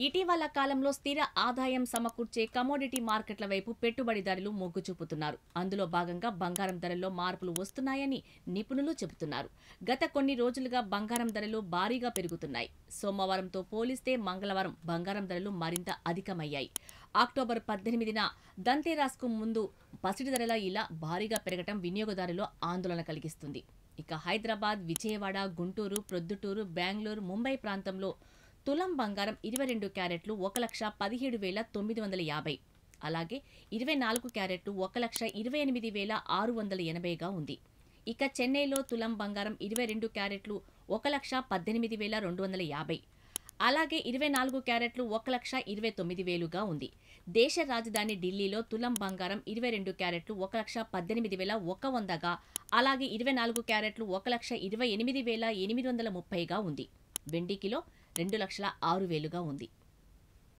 ఇటీవల కాలంలో స్థిర ఆదాయం సమకూర్చే కమోడిటీ మార్కెట్ల వైపు పెట్టుబడిదారులు మొగ్గు చూపుతున్నారు. అందులో భాగంగా బంగారం ధరల్లో మార్పులు వస్తున్నాయని నిపుణులు చెబుతున్నారు. గత కొన్ని రోజులుగా బంగారం ధరలు భారీగా పెరుగుతున్నాయి. సోమవారంతో పోలిస్తే మంగళవారం బంగారం ధరలు మరింత అధికమయ్యాయి. అక్టోబర్ 18న దంతేరాస్కు ముందు పసిడి ధరల ఇలా భారీగా పెరగటం వినియోగదారుల్లో ఆందోళన కలిగిస్తుంది. ఇక హైదరాబాద్, విజయవాడ, గుంటూరు, ప్రొద్దుటూరు, బెంగళూరు, ముంబై ప్రాంతంలో తులం బంగారం 22 క్యారెట్లు 1,17,950, అలాగే 24 క్యారెట్లు 1,28,680గా ఉంది. ఇక చెన్నైలో తులం బంగారం 22 క్యారెట్లు 1,18,250, అలాగే 24 క్యారెట్లు 1,29,000గా ఉంది. దేశ రాజధాని ఢిల్లీలో తులం బంగారం 22 క్యారెట్లు 1,18,100గా, అలాగే 24 క్యారెట్లు 1,28,830గా ఉంది. వెండి కిలో 2,06,000గా ఉంది.